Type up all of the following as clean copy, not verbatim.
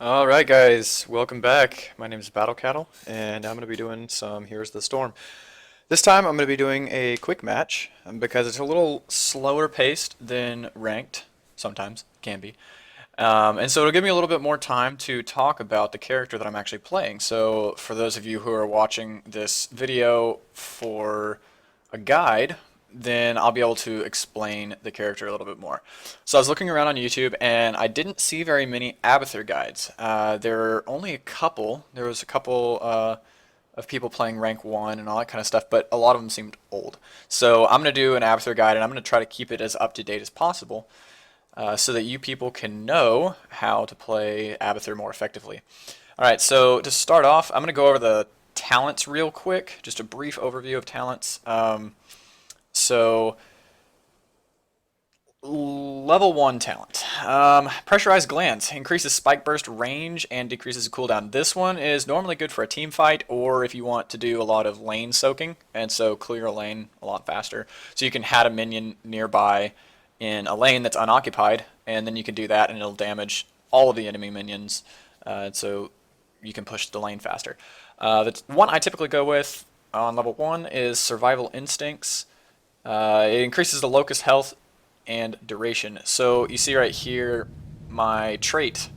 Alright guys, welcome back. My name is Battle Cattle, and I'm going to be doing some Here's the Storm. This time I'm going to be doing a quick match, because it's a little slower paced than ranked, sometimes, can be. And so it'll give me a little bit more time to talk about the character that I'm actually playing. So for those of you who are watching this video for a guide, then I'll be able to explain the character a little bit more. So I was looking around on YouTube and I didn't see very many Abathur guides. There were only a couple. There was a couple of people playing rank 1 and all that kind of stuff, but a lot of them seemed old. So I'm going to do an Abathur guide and I'm going to try to keep it as up to date as possible so that you people can know how to play Abathur more effectively. Alright, so to start off, I'm going to go over the talents real quick, just a brief overview of talents. So, level 1 talent. Pressurized Glance increases spike burst range and decreases cooldown. This one is normally good for a team fight or if you want to do a lot of lane soaking, and so clear a lane a lot faster. So you can hat a minion nearby in a lane that's unoccupied, and then you can do that and it'll damage all of the enemy minions, so you can push the lane faster. The one I typically go with on level 1 is Survival Instincts. It increases the locust health and duration. So you see right here my trait.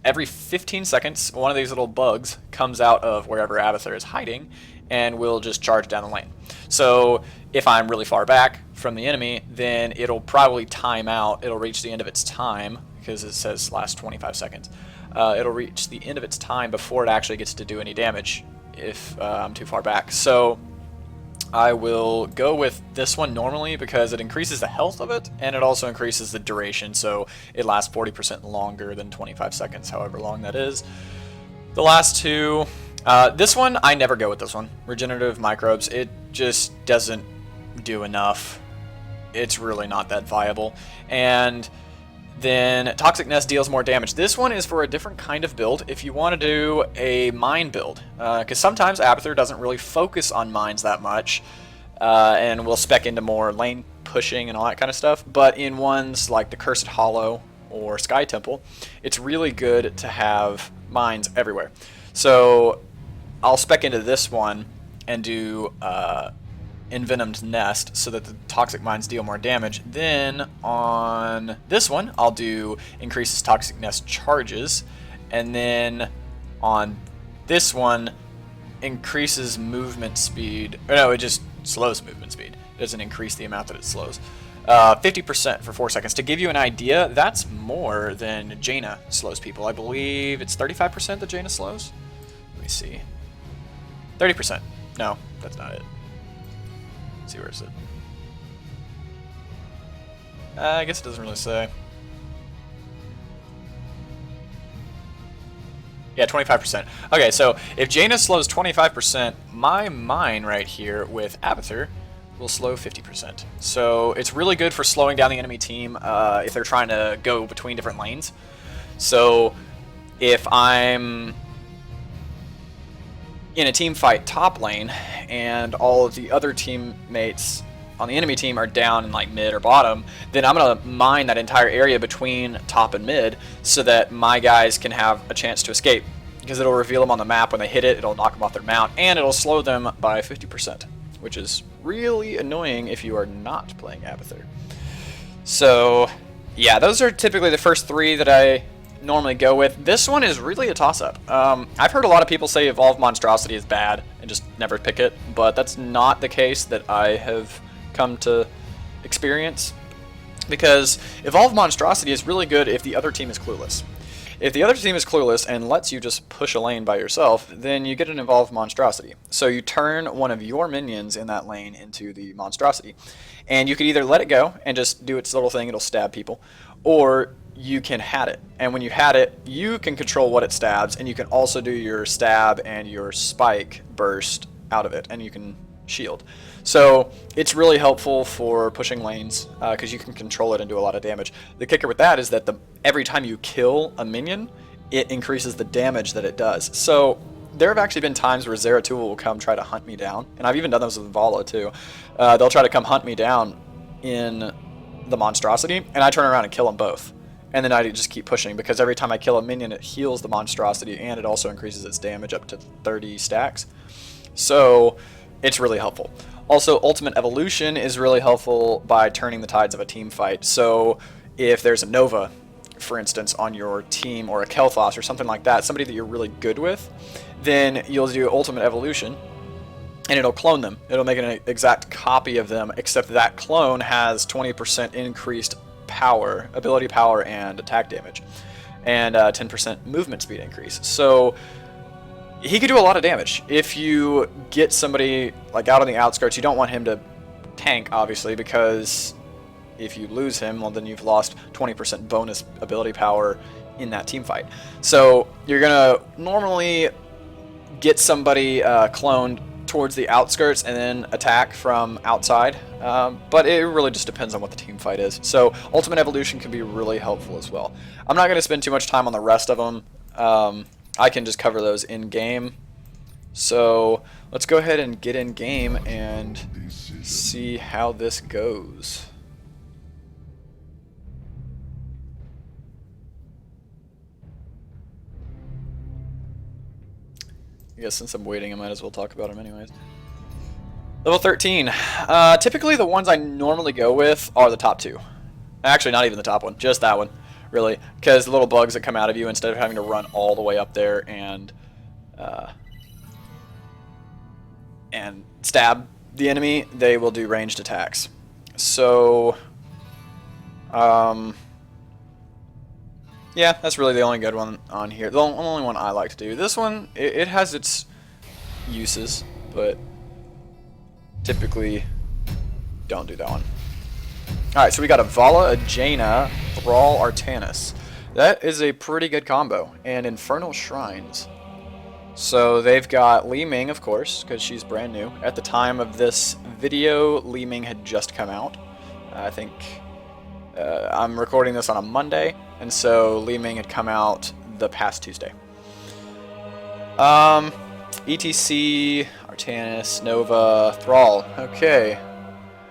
Every 15 seconds, one of these little bugs comes out of wherever Abathur is hiding and will just charge down the lane. So if I'm really far back from the enemy, then it'll probably time out. It'll reach the end of its time, because it says last 25 seconds. It'll reach the end of its time before it actually gets to do any damage if I'm too far back. So I will go with this one normally because it increases the health of it and it also increases the duration, so it lasts 40% longer than 25 seconds, however long that is. The last two, this one, I never go with this one. Regenerative Microbes, it just doesn't do enough. It's really not that viable. And then Toxic Nest deals more damage. This one is for a different kind of build if you want to do a mine build, because sometimes Abathur doesn't really focus on mines that much, and will spec into more lane pushing and all that kind of stuff. But in ones like the Cursed Hollow or Sky Temple, it's really good to have mines everywhere. So I'll spec into this one and do Envenomed Nest so that the toxic mines deal more damage. Then on this one I'll do increases toxic nest charges, and then on this one increases movement speed, or no, it just slows movement speed. It doesn't increase the amount that it slows. 50% for 4 seconds. To give you an idea, that's more than Jaina slows people. I believe it's 35% that Jaina slows. Let me see. 30%. No, that's not it. See, where is it? I guess it doesn't really say. Yeah, 25%. Okay, so if Jaina slows 25%, my mine right here with Abathur will slow 50%. So it's really good for slowing down the enemy team if they're trying to go between different lanes. So if I'm in a team fight top lane and all of the other teammates on the enemy team are down in like mid or bottom, then I'm gonna mine that entire area between top and mid so that my guys can have a chance to escape, because it'll reveal them on the map when they hit it, it'll knock them off their mount, and it'll slow them by 50%, which is really annoying if you are not playing Abathur. So yeah, those are typically the first three that I normally go with. This one is really a toss-up. I've heard a lot of people say Evolve Monstrosity is bad and just never pick it, but that's not the case that I have come to experience, because Evolve Monstrosity is really good if the other team is clueless. If the other team is clueless and lets you just push a lane by yourself, then you get an Evolved Monstrosity. So you turn one of your minions in that lane into the Monstrosity, and you can either let it go and just do its little thing, it'll stab people, or you can hat it. And when you hat it, you can control what it stabs, and you can also do your stab and your spike burst out of it, and you can shield. So it's really helpful for pushing lanes because you can control it and do a lot of damage. The kicker with that is that every time you kill a minion, it increases the damage that it does. So there have actually been times where Zeratul will come try to hunt me down, and I've even done those with Vala too. They'll try to come hunt me down in the Monstrosity, and I turn around and kill them both. And then I just keep pushing, because every time I kill a minion, it heals the monstrosity, and it also increases its damage up to 30 stacks. So it's really helpful. Also, Ultimate Evolution is really helpful by turning the tides of a team fight. So if there's a Nova, for instance, on your team, or a Kel'Thas or something like that, somebody that you're really good with, then you'll do Ultimate Evolution, and it'll clone them. It'll make an exact copy of them, except that clone has 20% increased power, ability power, and attack damage, and 10% movement speed increase. So he could do a lot of damage. If you get somebody like out on the outskirts, you don't want him to tank, obviously, because if you lose him, well, then you've lost 20% bonus ability power in that team fight. So you're gonna normally get somebody cloned towards the outskirts and then attack from outside, but it really just depends on what the team fight is. So Ultimate Evolution can be really helpful as well. I'm not going to spend too much time on the rest of them. I can just cover those in game. So let's go ahead and get in game and see how this goes. I guess since I'm waiting, I might as well talk about them anyways. Level 13. Typically the ones I normally go with are the top two. Actually, not even the top one, just that one, really. Because the little bugs that come out of you, instead of having to run all the way up there and stab the enemy, they will do ranged attacks. So, yeah, that's really the only good one on here. The only one I like to do. This one, it has its uses, but typically don't do that one. Alright, so we got a Vala, a Jaina, Thrall, Artanis. That is a pretty good combo. And Infernal Shrines. So they've got Li-Ming, of course, because she's brand new. At the time of this video, Li-Ming had just come out. I think I'm recording this on a Monday, and so Li-Ming had come out the past Tuesday. ETC, Artanis, Nova, Thrall. Okay.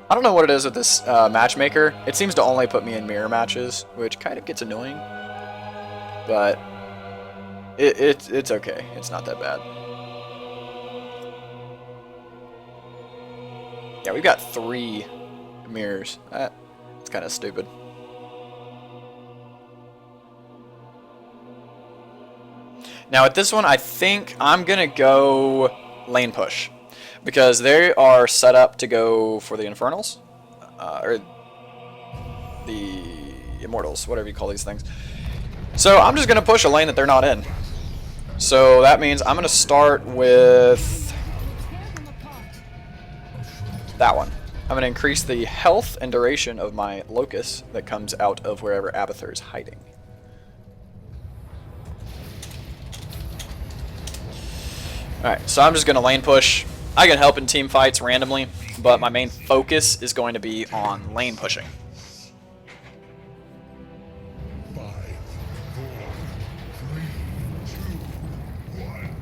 I don't know what it is with this matchmaker. It seems to only put me in mirror matches, which kind of gets annoying. But it's okay. It's not that bad. Yeah, we've got 3 mirrors. It's kind of stupid. Now at this one, I think I'm gonna go lane push, because they are set up to go for the Infernals, or the Immortals, whatever you call these things. So I'm just gonna push a lane that they're not in. So that means I'm gonna start with that one. I'm gonna increase the health and duration of my Locust that comes out of wherever Abathur is hiding. Alright, so I'm just going to lane push. I can help in team fights randomly, but my main focus is going to be on lane pushing. 5, 4, 3, 2, 1.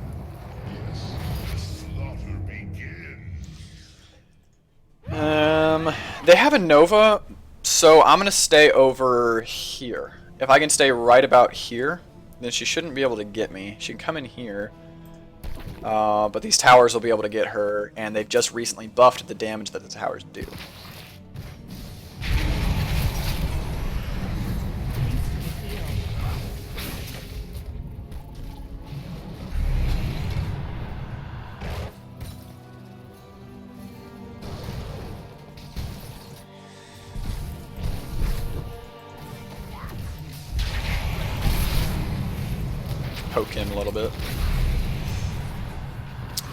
Yes, the slaughter begins. They have a Nova, so I'm going to stay over here. If I can stay right about here, then she shouldn't be able to get me. She can come in here. But these towers will be able to get her, and they've just recently buffed the damage that the towers do. Poke him a little bit.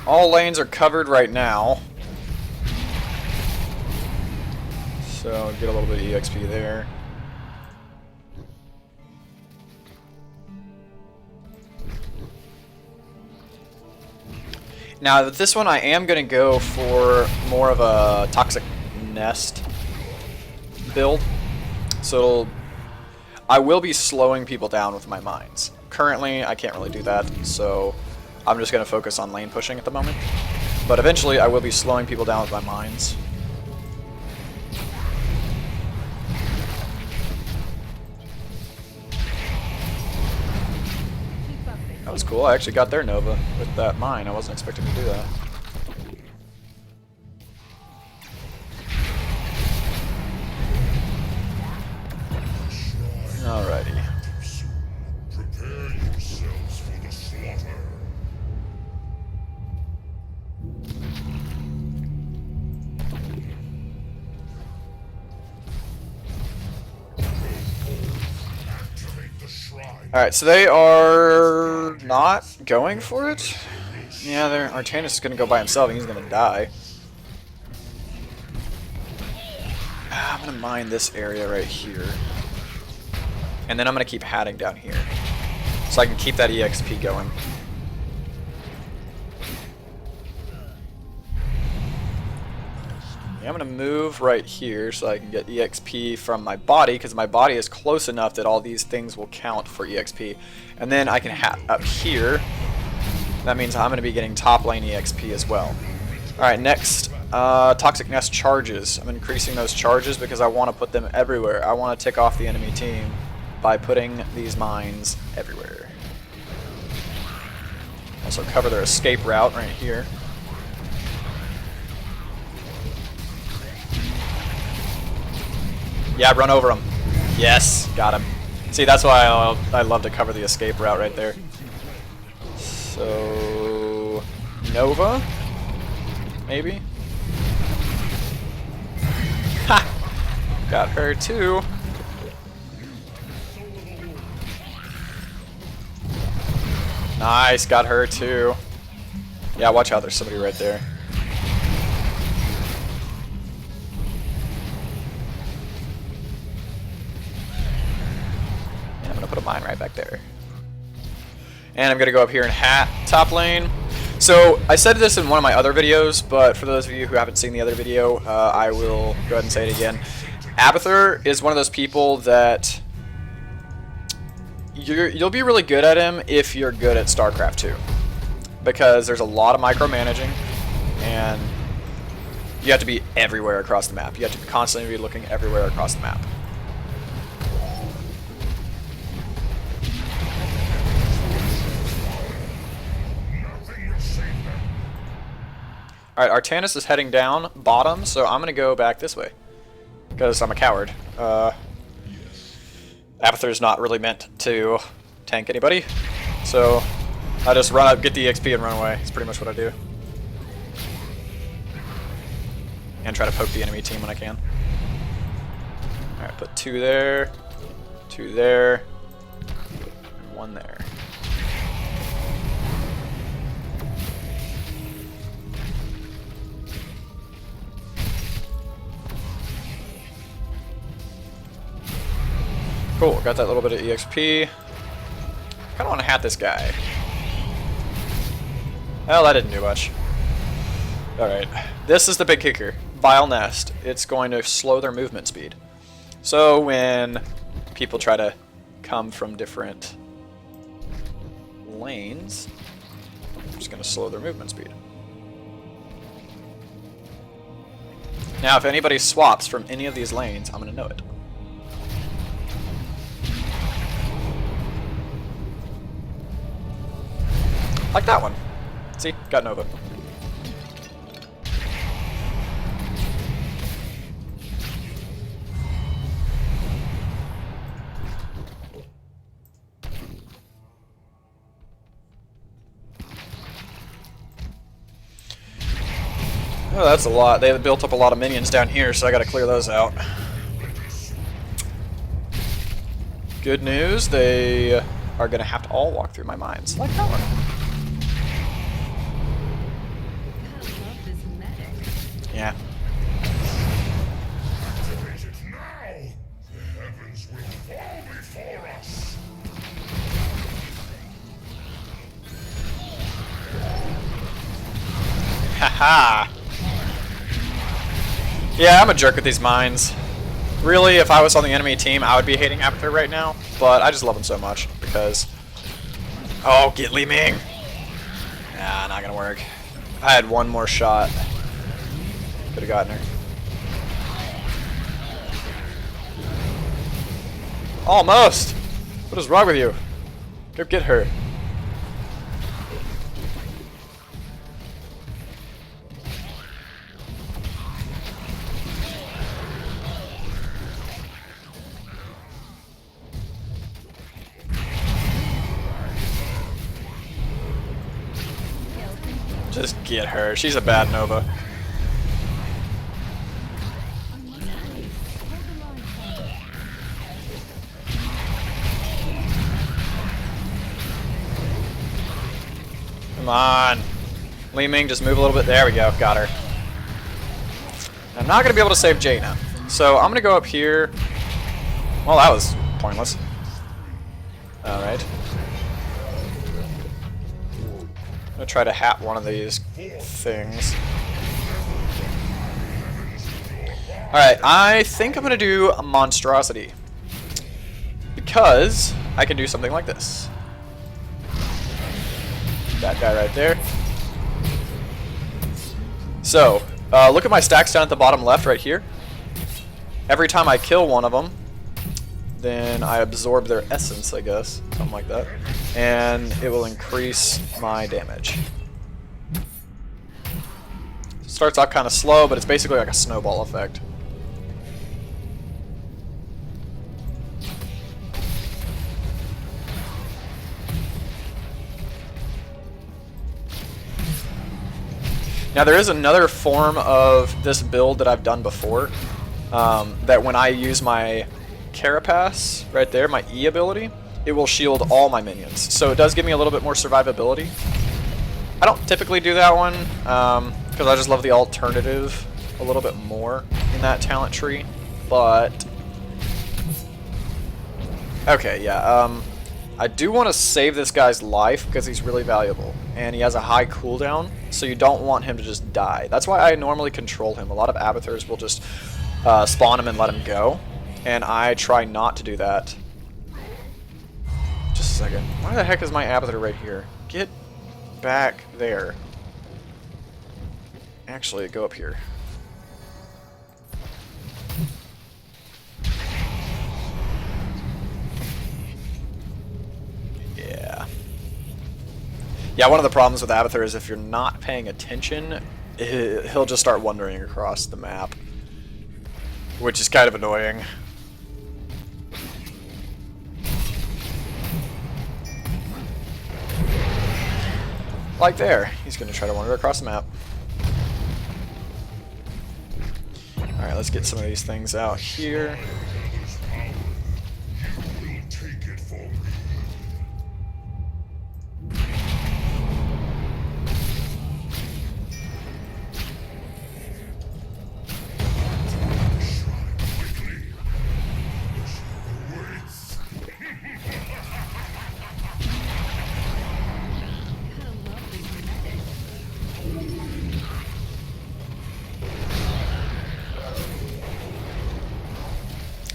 All lanes are covered right now, so get a little bit of EXP there. Now with this one, I am going to go for more of a Toxic Nest build, so I will be slowing people down with my mines. Currently, I can't really do that, so I'm just going to focus on lane pushing at the moment. But eventually I will be slowing people down with my mines. That was cool. I actually got their Nova with that mine. I wasn't expecting to do that. Alrighty. Prepare yourselves for the slaughter. Activate the shrine. Alright, so they are not going for it? Yeah, Artanis is going to go by himself and he's going to die. I'm going to mine this area right here. And then I'm going to keep hatting down here. So I can keep that EXP going. Yeah, I'm going to move right here so I can get EXP from my body, because my body is close enough that all these things will count for EXP. And then I can hat up here. That means I'm going to be getting top lane EXP as well. Alright, next, Toxic Nest charges. I'm increasing those charges because I want to put them everywhere. I want to tick off the enemy team by putting these mines everywhere. Also cover their escape route right here. Yeah, run over him. Yes, got him. See, that's why I love to cover the escape route right there. So, Nova, maybe? Ha! Got her too. Nice, got her too. Yeah, watch out, there's somebody right there. And I'm gonna put a mine right back there. And I'm gonna go up here and hat top lane. So I said this in one of my other videos, but for those of you who haven't seen the other video, I will go ahead and say it again. Abathur is one of those people that you'll be really good at him if you're good at StarCraft 2, because there's a lot of micromanaging, and you have to be everywhere across the map. You have to constantly be looking everywhere across the map. Alright, Artanis is heading down bottom, so I'm going to go back this way, because I'm a coward. Abathur's not really meant to tank anybody, so I just run up, get the XP, and run away. It's pretty much what I do. And try to poke the enemy team when I can. Alright, put 2 there, 2 there, and 1 there. Cool, got that little bit of EXP. Kinda wanna hat this guy. Well, that didn't do much. Alright, this is the big kicker. Vile Nest. It's going to slow their movement speed. So when people try to come from different lanes, I'm just gonna slow their movement speed. Now, if anybody swaps from any of these lanes, I'm gonna know it. Like that one. See? Got Nova. Oh, that's a lot. They built up a lot of minions down here, so I gotta clear those out. Good news, they are gonna have to all walk through my mines. Like that one. Yeah. Activate it now! The heavens will fall before us! Haha. Yeah, I'm a jerk with these mines. Really, if I was on the enemy team, I would be hating Abathur right now, but I just love him so much because... Oh, get Li-Ming! Nah, not gonna work. I had one more shot. Could have gotten her. Almost! What is wrong with you? Go get her. Just get her. She's a bad Nova. Come on. Li-Ming, just move a little bit. There we go. Got her. I'm not going to be able to save Jaina. So I'm going to go up here. Well, that was pointless. Alright. I'm going to try to hat one of these things. Alright, I think I'm going to do a monstrosity. Because I can do something like this. That guy right there. So, look at my stacks down at the bottom left right here. Every time I kill one of them, then I absorb their essence, I guess. Something like that. And it will increase my damage. It starts out kind of slow, but it's basically like a snowball effect. Now there is another form of this build that I've done before, that when I use my Carapace right there, my E ability, it will shield all my minions. So it does give me a little bit more survivability. I don't typically do that one, because I just love the alternative a little bit more in that talent tree, but... Okay, yeah, I do want to save this guy's life because he's really valuable, and he has a high cooldown, so you don't want him to just die. That's why I normally control him. A lot of Abathurs will just spawn him and let him go, and I try not to do that. Just a second. Why the heck is my Abathur right here? Get back there. Actually, go up here. Yeah, one of the problems with Abathur is if you're not paying attention, he'll just start wandering across the map, which is kind of annoying. Like there, he's going to try to wander across the map. Alright, let's get some of these things out here.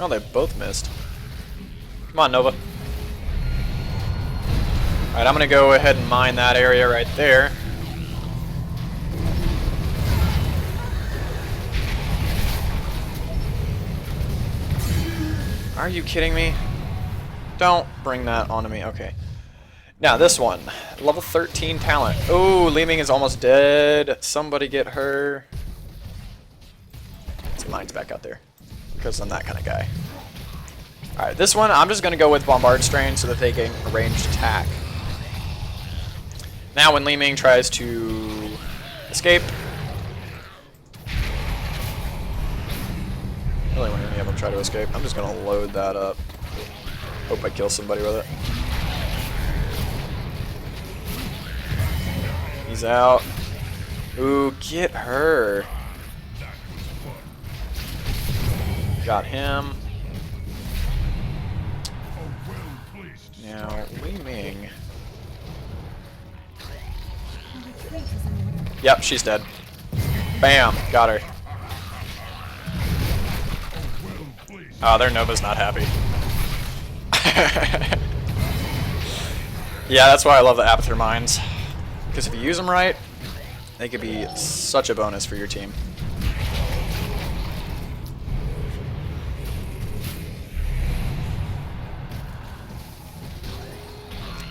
Oh, they both missed. Come on, Nova. Alright, I'm gonna go ahead and mine that area right there. Are you kidding me? Don't bring that onto me. Okay. Now, this one. Level 13 talent. Oh, Li-Ming is almost dead. Somebody get her. Let's get mine's back out there, because I'm that kind of guy. Alright, this one, I'm just going to go with Bombard Strain so that they gain a ranged attack. Now when Li-Ming tries to escape... Really, when any of them try to escape, I'm just going to load that up. Hope I kill somebody with it. He's out. Ooh, get her. Got him. Now, Li-Ming. Yep, she's dead. Bam, got her. Oh, their Nova's not happy. Yeah, that's why I love the Abathur mines. Because if you use them right, they could be such a bonus for your team.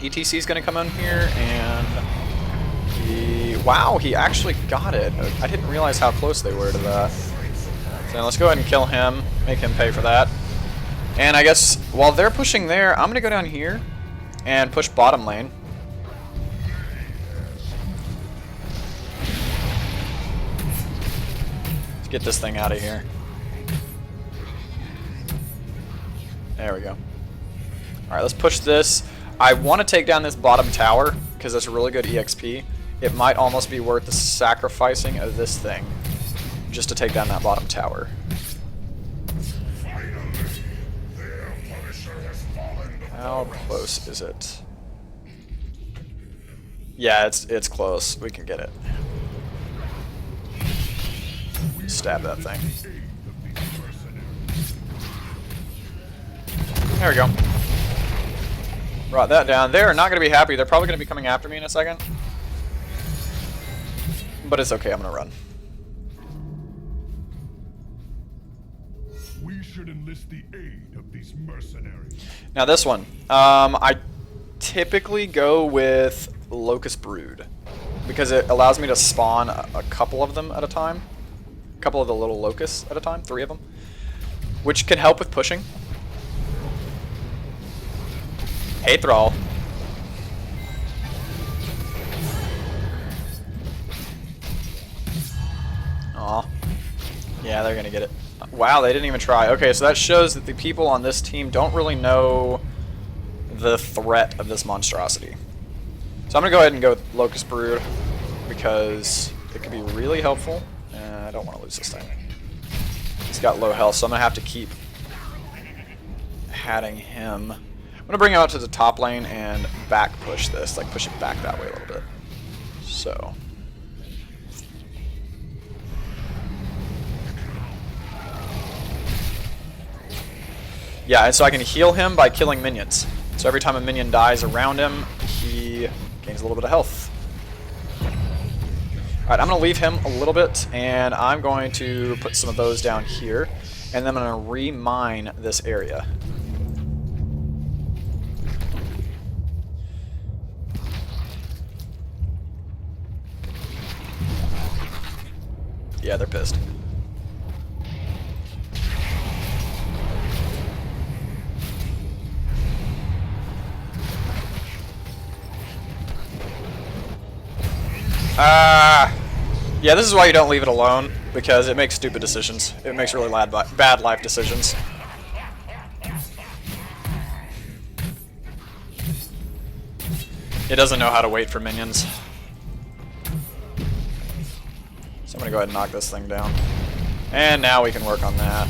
ETC's gonna come in here, and wow, he actually got it. I didn't realize how close they were to that. So let's go ahead and kill him, make him pay for that. And I guess while they're pushing there, I'm gonna go down here and push bottom lane. Get this thing out of here. There we go. Alright, let's push this. I want to take down this bottom tower, because that's a really good EXP. It might almost be worth the sacrificing of this thing, just to take down that bottom tower. How close is it? Yeah, it's close. We can get it. Stab that thing. There we go. Brought that down. They're not going to be happy. They're probably going to be coming after me in a second. But it's okay. I'm going to run. We should enlist the aid of these mercenaries. Now this one. I typically go with Locust Brood, because it allows me to spawn a couple of them at a time. A couple of the little locusts at a time. 3 of them. Which can help with pushing. Hey, Thrall. Aw. Yeah, they're gonna get it. Wow, they didn't even try. Okay, so that shows that the people on this team don't really know the threat of this monstrosity. So I'm gonna go ahead and go with Locust Brood, because it could be really helpful. I don't want to lose this thing. He's got low health, so I'm gonna have to keep hatting him. I'm gonna bring him out to the top lane and back push this, like push it back that way a little bit. So. Yeah, and so I can heal him by killing minions. So every time a minion dies around him, he gains a little bit of health. Alright, I'm gonna leave him a little bit, and I'm going to put some of those down here, and then I'm gonna re-mine this area. Yeah, they're pissed. Yeah, this is why you don't leave it alone, because it makes stupid decisions. It makes really bad life decisions. It doesn't know how to wait for minions. So I'm gonna go ahead and knock this thing down. And now we can work on that.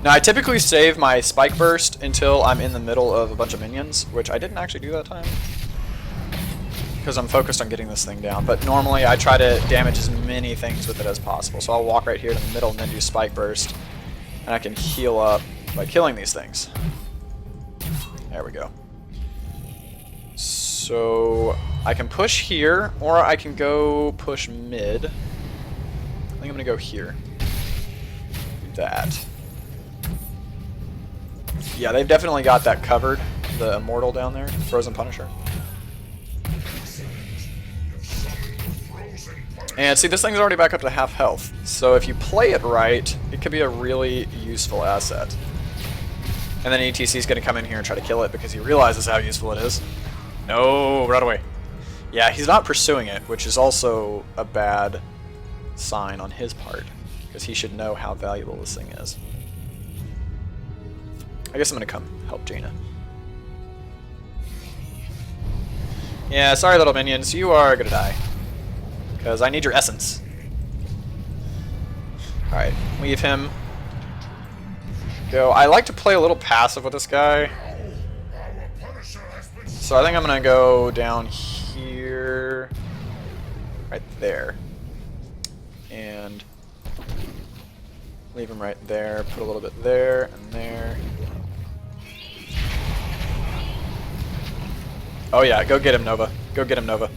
Now I typically save my spike burst until I'm in the middle of a bunch of minions, which I didn't actually do that time, because I'm focused on getting this thing down. But normally I try to damage as many things with it as possible. So I'll walk right here to the middle and then do spike burst, and I can heal up by killing these things. There we go. So I can push here, or I can go push mid. I think I'm gonna go here. Do that. Yeah, they've definitely got that covered, the Immortal down there, Frozen Punisher. And see, this thing's already back up to half health, so if you play it right, it could be a really useful asset. And then ETC's going to come in here and try to kill it because he realizes how useful it is. No, run away. Yeah, he's not pursuing it, which is also a bad sign on his part, because he should know how valuable this thing is. I guess I'm gonna come help Jaina. Yeah, sorry little minions, you are gonna die. Because I need your essence. Alright, leave him. Go. I like to play a little passive with this guy. So I think I'm gonna go down here. Right there. And leave him right there, put a little bit there and there. Oh yeah, go get him, Nova. Go get him, Nova.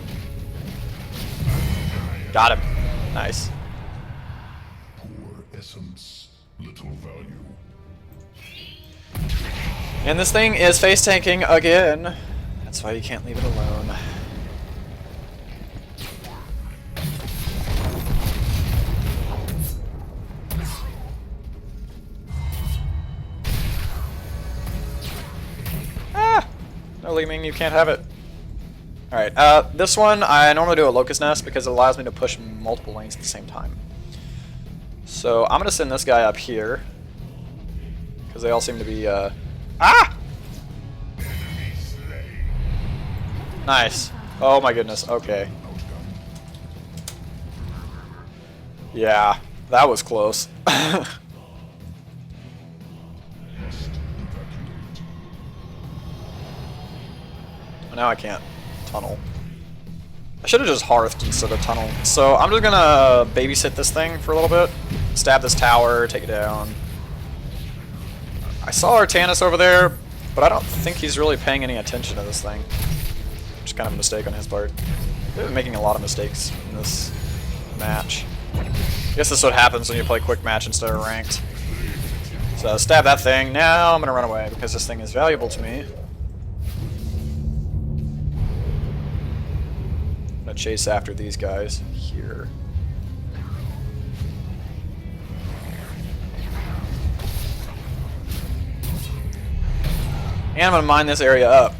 Got him. Nice. Poor essence, little value. And this thing is face tanking again. That's why you can't leave it alone. Ah! No, Li-Ming, you can't have it. Alright, this one I normally do a Locust Nest because it allows me to push multiple lanes at the same time. So I'm gonna send this guy up here because they all seem to be ah! Nice. Oh my goodness, okay. Yeah, that was close. Now I can't tunnel. I should have just hearthed instead of tunnel. So I'm just gonna babysit this thing for a little bit. Stab this tower, take it down. I saw Artanis over there, but I don't think he's really paying any attention to this thing. Just kind of a mistake on his part. He's been making a lot of mistakes in this match. I guess this is what happens when you play quick match instead of ranked. So stab that thing. Now I'm gonna run away because this thing is valuable to me. I'm gonna chase after these guys here. And I'm gonna mine this area up.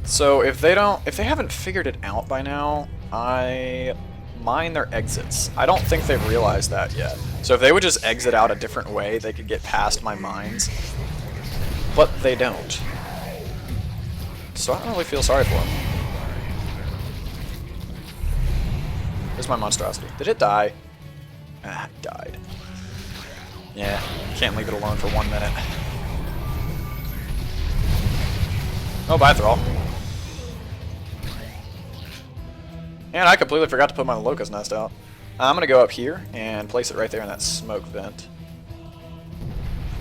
So if they haven't figured it out by now, I mine their exits. I don't think they've realized that yet. So if they would just exit out a different way, they could get past my mines. But they don't. So I don't really feel sorry for them. There's my monstrosity. Did it die? Ah, it died. Yeah, can't leave it alone for 1 minute. Oh, bye, Thrall. And I completely forgot to put my Locust Nest out. I'm going to go up here and place it right there in that smoke vent.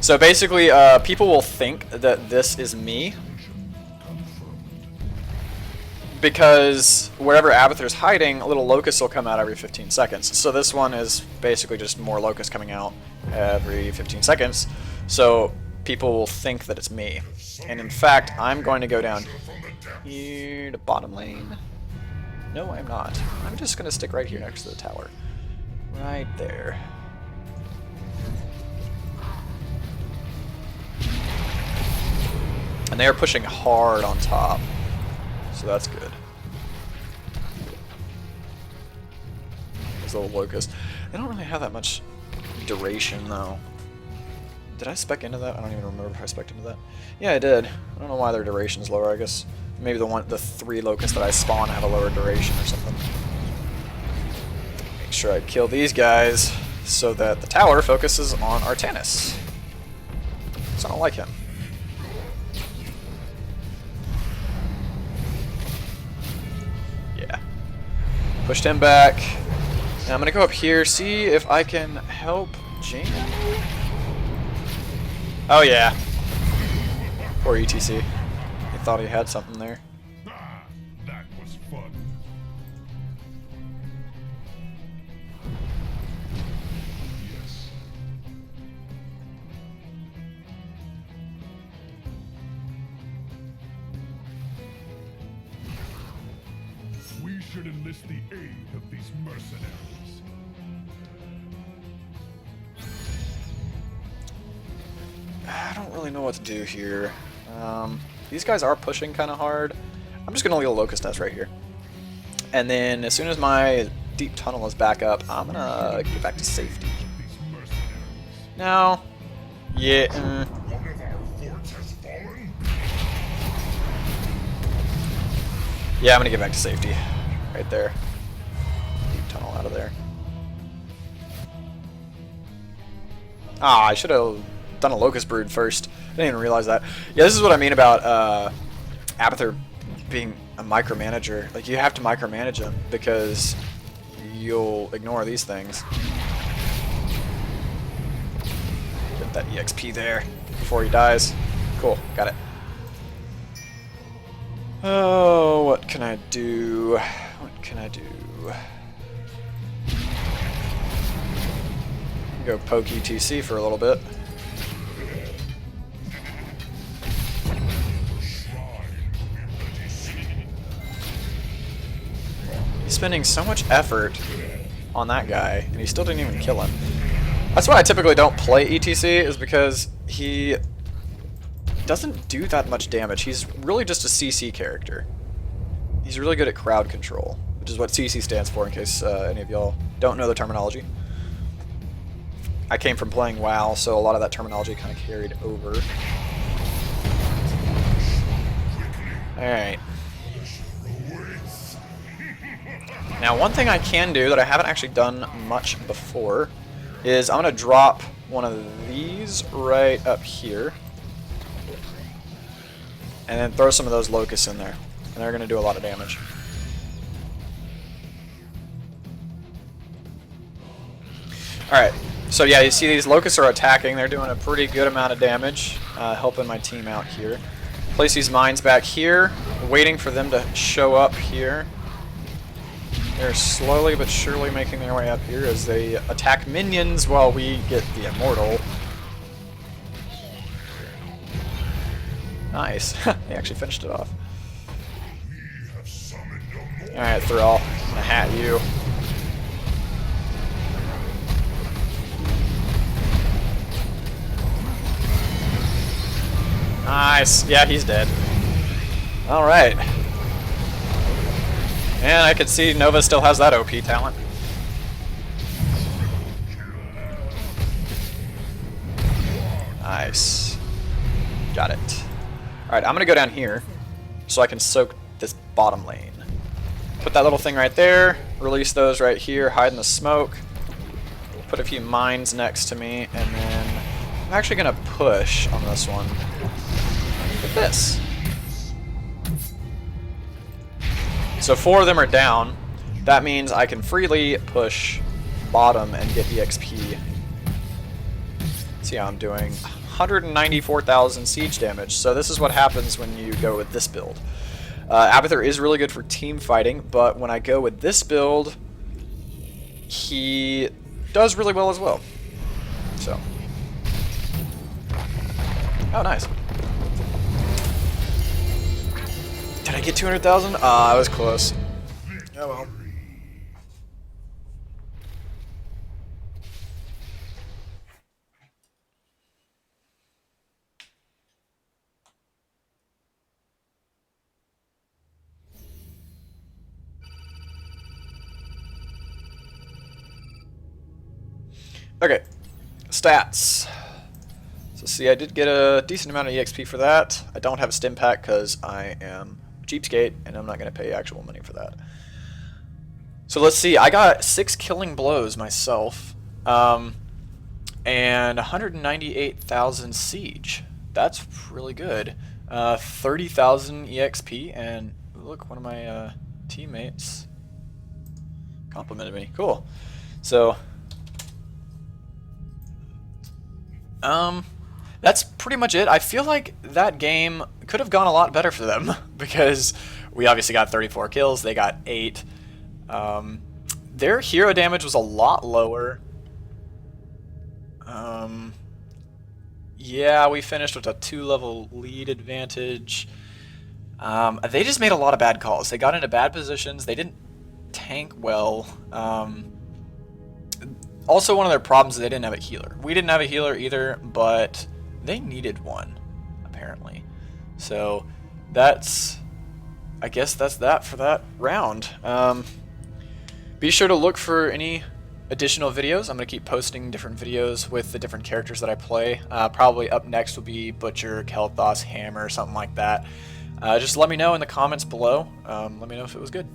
So basically, people will think that this is me, because wherever Abathur's hiding, little locusts will come out every 15 seconds. So this one is basically just more locusts coming out every 15 seconds. So people will think that it's me. And in fact, I'm going to go down here to bottom lane. No, I'm not. I'm just going to stick right here next to the tower. Right there. And they are pushing hard on top. So that's good. These little locusts. They don't really have that much duration, though. Did I spec into that? I don't even remember if I spec'd into that. Yeah, I did. I don't know why their duration's lower. I guess maybe the 3 locusts that I spawn have a lower duration or something. Make sure I kill these guys so that the tower focuses on Artanis. So I don't like him. Yeah. Pushed him back. Now I'm gonna go up here, see if I can help Jane. Oh yeah. Poor ETC. He thought he had something there. Ah, that was fun. Yes. We should enlist the aid of these mercenaries. I don't really know what to do here. These guys are pushing kind of hard. I'm just going to leave a Locust Nest right here. And then as soon as my deep tunnel is back up, I'm going to get back to safety. No. Yeah. One of our forts has fallen. Yeah, I'm going to get back to safety. Right there. Deep tunnel out of there. Ah, I should have done a Locust Brood first. I didn't even realize that. Yeah, this is what I mean about Abathur being a micromanager. Like, you have to micromanage him because you'll ignore these things. Get that EXP there before he dies. Cool, got it. Oh, what can I do? What can I do? Go poke ETC for a little bit. He's spending so much effort on that guy, and he still didn't even kill him. That's why I typically don't play ETC, is because he doesn't do that much damage. He's really just a CC character. he's really good at crowd control, which is what CC stands for in case any of y'all don't know the terminology. I came from playing WoW, so a lot of that terminology kind of carried over. Alright. Now one thing I can do that I haven't actually done much before is I'm going to drop one of these right up here. And then throw some of those locusts in there. And they're going to do a lot of damage. Alright, so yeah, you see these locusts are attacking. They're doing a pretty good amount of damage, helping my team out here. Place these mines back here, waiting for them to show up here. They're slowly but surely making their way up here as they attack minions while we get the immortal. Nice. They actually finished it off. Alright, Thrall. I'm gonna hat you. Nice. Yeah, he's dead. Alright. And I can see Nova still has that OP talent. Nice. Got it. Alright, I'm going to go down here so I can soak this bottom lane. Put that little thing right there, release those right here, hide in the smoke, put a few mines next to me, and then I'm actually going to push on this one with this. So 4 of them are down. That means I can freely push bottom and get EXP. See how I'm doing. 194,000 siege damage. So this is what happens when you go with this build. Abathur is really good for team fighting, but when I go with this build, he does really well as well. So. Oh, nice. Did I get 200,000? I was close. Oh well. Okay, stats. So see, I did get a decent amount of EXP for that. I don't have a stim pack because I am cheapskate, and I'm not going to pay actual money for that. So let's see, I got 6 killing blows myself, and 198,000 siege. That's really good. 30,000 EXP, and look, one of my teammates complimented me. Cool. So, that's pretty much it. I feel like that game could have gone a lot better for them because we obviously got 34 kills. They got 8. Their hero damage was a lot lower. Yeah, we finished with a 2-level lead advantage. They just made a lot of bad calls. They got into bad positions. They didn't tank well. Also, one of their problems is they didn't have a healer. We didn't have a healer either, but they needed one, apparently. So that's, I guess that's that for that round. Be sure to look for any additional videos. I'm going to keep posting different videos with the different characters that I play. Probably up next will be Butcher, Kel'Thas, Hammer, something like that. Just let me know in the comments below. Let me know if it was good.